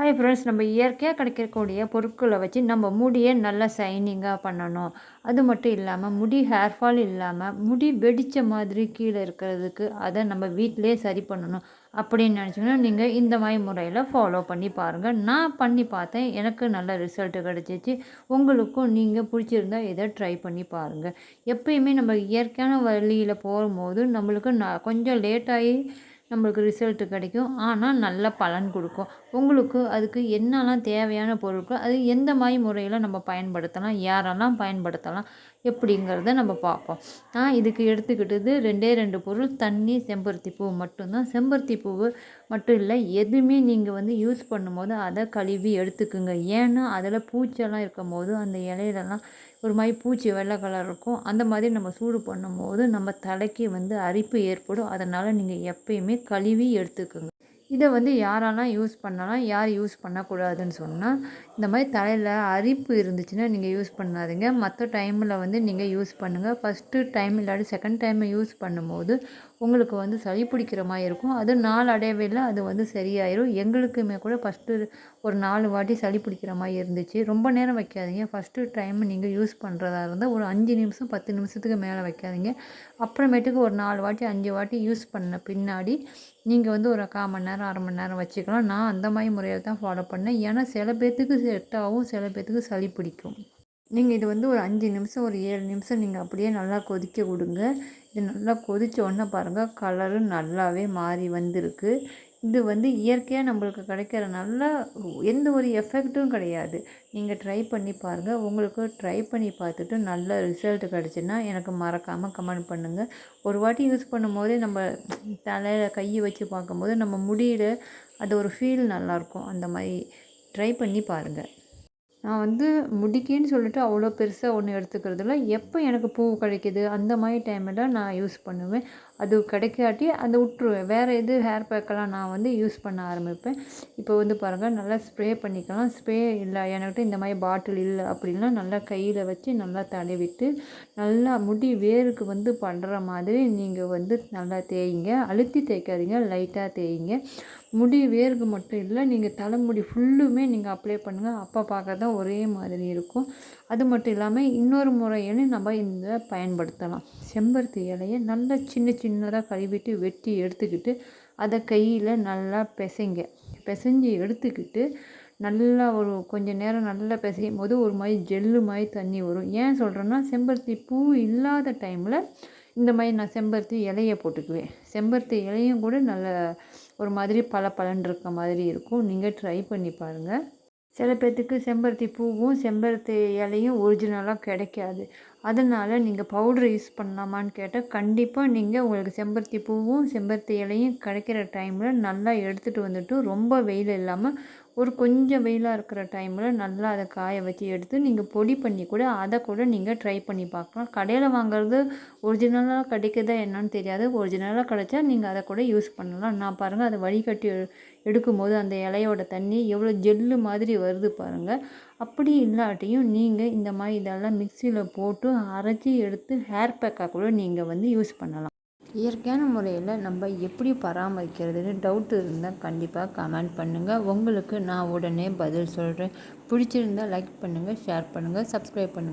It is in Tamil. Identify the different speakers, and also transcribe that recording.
Speaker 1: ஹாய் ஃப்ரெண்ட்ஸ், நம்ம இயற்கையாக கிடைக்கக்கூடிய பொருட்களை வச்சு நம்ம முடியை நல்லா ஷைனிங்காக பண்ணணும். அது மட்டும் இல்லாமல் முடி ஹேர் ஃபால் இல்லாமல் முடி வெடித்த மாதிரி கீழே இருக்கிறதுக்கு அதை நம்ம வீட்டிலே சரி பண்ணணும் அப்படின்னு நினச்சிங்கன்னா நீங்கள் இந்த மாதிரி முறையில் ஃபாலோ பண்ணி பாருங்கள். நான் பண்ணி பார்த்தேன், எனக்கு நல்ல ரிசல்ட்டு கிடச்சிச்சு. உங்களுக்கும் நீங்கள் பிடிச்சிருந்தா இதை ட்ரை பண்ணி பாருங்கள். எப்பயுமே நம்ம இயற்கையான வழியில் போகும்போது நம்மளுக்கு கொஞ்சம் லேட்டாகி நம்மளுக்கு ரிசல்ட்டு கிடைக்கும். ஆனால் நல்ல பலன் கொடுக்கும். உங்களுக்கு அதுக்கு என்னெல்லாம் தேவையான பொருட்கள், அது எந்த மாதிரி முறையில் நம்ம பயன்படுத்தலாம், யாரெல்லாம் பயன்படுத்தலாம் எப்படிங்கிறத நம்ம பார்ப்போம். நான் இதுக்கு எடுத்துக்கிட்டது 2 பொருள்: தண்ணி, செம்பருத்தி பூ மட்டும்தான். செம்பருத்தி பூவு மட்டும் இல்லை, எதுவுமே நீங்கள் யூஸ் பண்ணும்போது அதை கழுவி எடுத்துக்குங்க. ஏன்னா அதில் பூச்செல்லாம் இருக்கும்போது அந்த இலையிலலாம் ஒரு மாதிரி பூச்சி வெள்ளை கலர் இருக்கும். அந்த மாதிரி நம்ம சூடு பண்ணும்போது நம்ம தலைக்கு அரிப்பு ஏற்படும். அதனால் நீங்கள் எப்பயுமே கழுவி எடுத்துக்குங்க. இதை யாரெல்லாம் யூஸ் பண்ணலாம், யார் யூஸ் பண்ணக்கூடாதுன்னு சொன்னால், இந்த மாதிரி தலையில் அரிப்பு இருந்துச்சுன்னா நீங்கள் யூஸ் பண்ணாதீங்க. மற்ற டைமில் நீங்கள் யூஸ் பண்ணுங்கள். ஃபஸ்ட்டு டைம் இல்லாட்டி செகண்ட் டைம் யூஸ் பண்ணும்போது உங்களுக்கு சளி பிடிக்கிற மாதிரி இருக்கும். அது நாளடைவில் அது சரியாயிரும். எங்களுக்குமே கூட ஃபஸ்ட்டு ஒரு 4 வாட்டி சளி பிடிக்கிற மாதிரி இருந்துச்சு. ரொம்ப நேரம் வைக்காதீங்க. ஃபஸ்ட்டு டைம் நீங்கள் யூஸ் பண்ணுறதா இருந்தால் ஒரு 5 நிமிஷம் 10 நிமிஷத்துக்கு மேலே வைக்காதீங்க. அப்புறமேட்டுக்கு ஒரு 4 வாட்டி 5 வாட்டி யூஸ் பண்ண பின்னாடி நீங்கள் ஒரு 1/4 மணி நேரம் 1/2 மணி நேரம் வச்சுக்கலாம். நான் அந்த மாதிரி முறையில் தான் ஃபாலோ பண்ணேன். ஏன்னா சில பேர்த்துக்கு செட் ஆகும், சில பேர்த்துக்கு சளி பிடிக்கும். நீங்கள் இது ஒரு 5 நிமிஷம் ஒரு 7 நிமிஷம் நீங்கள் அப்படியே நல்லா கொதிக்க விடுங்க. இது நல்லா கொதித்த உடனே பாருங்கள், கலரு நல்லாவே மாறி வந்திருக்கு. இது இயற்கையாக நம்மளுக்கு கிடைக்கிறனால எந்த ஒரு எஃபெக்ட்டும் கிடையாது. நீங்கள் ட்ரை பண்ணி பாருங்கள். உங்களுக்கு ட்ரை பண்ணி பார்த்துட்டு நல்ல ரிசல்ட் கிடச்சுன்னா எனக்கு மறக்காமல் கமெண்ட் பண்ணுங்கள். ஒரு வாட்டி யூஸ் பண்ணும்போதே நம்ம தலையில் கையை வச்சு பார்க்கும்போது நம்ம முடியல அது ஒரு ஃபீல் நல்லாயிருக்கும். அந்த மாதிரி ட்ரை பண்ணி பாருங்கள். நான் முடிக்கின்னு சொல்லிட்டு அவ்வளோ பெருசாக ஒன்றும் எடுத்துக்கிறதில்ல. எப்போ எனக்கு பூ கிடைக்கிது அந்த மாதிரி டைமில் நான் யூஸ் பண்ணுவேன். அது கிடைக்காட்டி அதை விட்ருவேன். வேறு எது ஹேர் பேக்கெல்லாம் நான் யூஸ் பண்ண ஆரம்பிப்பேன். இப்போ பாருங்கள், நல்லா ஸ்ப்ரே பண்ணிக்கலாம். ஸ்ப்ரே இல்லை என்கிட்ட இந்த மாதிரி பாட்டில் இல்லை அப்படின்னா நல்லா கையில் வச்சு நல்லா தடவிட்டு நல்லா முடி வேருக்கு பண்ணுற மாதிரி நீங்கள் நல்லா தேய்ங்க. அழுத்தி தேய்க்காதீங்க, லைட்டாக தேய்ங்க. முடி வேருக்கு மட்டும் இல்லை, நீங்கள் தலைமுடி ஃபுல்லுமே நீங்கள் அப்ளை பண்ணுங்கள். அப்போ பார்க்க தான் ஒரே மாதிரி இருக்கும். அது மட்டும் இல்லாமல் இன்னொரு முறையிலும் நம்ம இந்த பயன்படுத்தலாம். செம்பருத்தி இலையை நல்லா சின்ன சின்னதாக கழுவிட்டு வெட்டி எடுத்துக்கிட்டு அதை கையில் நல்லா பிசைஞ்சு எடுத்துக்கிட்டு நல்லா ஒரு கொஞ்சம் நேரம் நல்லா பிசையும் போது ஒரு மாதிரி ஜெல்லு மாதிரி தண்ணி வரும். ஏன் சொல்கிறேன்னா, செம்பருத்தி பூ இல்லாத டைமில் இந்த மாதிரி நான் செம்பருத்தி இலையை போட்டுக்குவேன். செம்பருத்தி இலையும் கூட நல்ல ஒரு மாதிரி பளபளன்னு இருக்க மாதிரி இருக்கும். நீங்கள் ட்ரை பண்ணி பாருங்கள். சில பேர்த்துக்கு செம்பருத்தி பூவும் செம்பருத்தி இலையும் ஒரிஜினலாக கிடைக்காது. அதனால் நீங்கள் பவுட்ரு யூஸ் பண்ணலாமான்னு கேட்டால், கண்டிப்பாக நீங்கள் உங்களுக்கு செம்பருத்தி பூவும் செம்பருத்தி இலையும் கிடைக்கிற டைமில் நல்லா எடுத்துகிட்டு வந்துட்டு, ரொம்ப வெயில் இல்லாமல் ஒரு கொஞ்சம் வெயிலாக இருக்கிற டைமில் நல்லா அதை காய வச்சு எடுத்து நீங்கள் பொடி பண்ணி கூட அதை கூட நீங்கள் ட்ரை பண்ணி பார்க்கலாம். கடையில் வாங்குறது ஒரிஜினலாக கிடைக்குதா என்னன்னு தெரியாது. ஒரிஜினலாக கிடைச்சா நீங்கள் அதை கூட யூஸ் பண்ணலாம். நான் பாருங்கள், அதை வடிகட்டி எடுக்கும்போது அந்த இலையோட தண்ணி எவ்வளோ ஜெல்லு மாதிரி வருது பாருங்கள். அப்படி இல்லாட்டியும் நீங்கள் இந்த மாதிரி இதெல்லாம் மிக்சியில் போட்டு அரைச்சி எடுத்து ஹேர் பேக்காக கூட நீங்கள் யூஸ் பண்ணலாம். இயற்கையான முறையில் நம்ம எப்படி பராமரிக்கிறதுன்னு டவுட் இருந்தால் கண்டிப்பாக கமெண்ட் பண்ணுங்கள். உங்களுக்கு நான் உடனே பதில் சொல்கிறேன். பிடிச்சிருந்தால் லைக் பண்ணுங்கள், ஷேர் பண்ணுங்கள், சப்ஸ்கிரைப் பண்ணுங்கள்.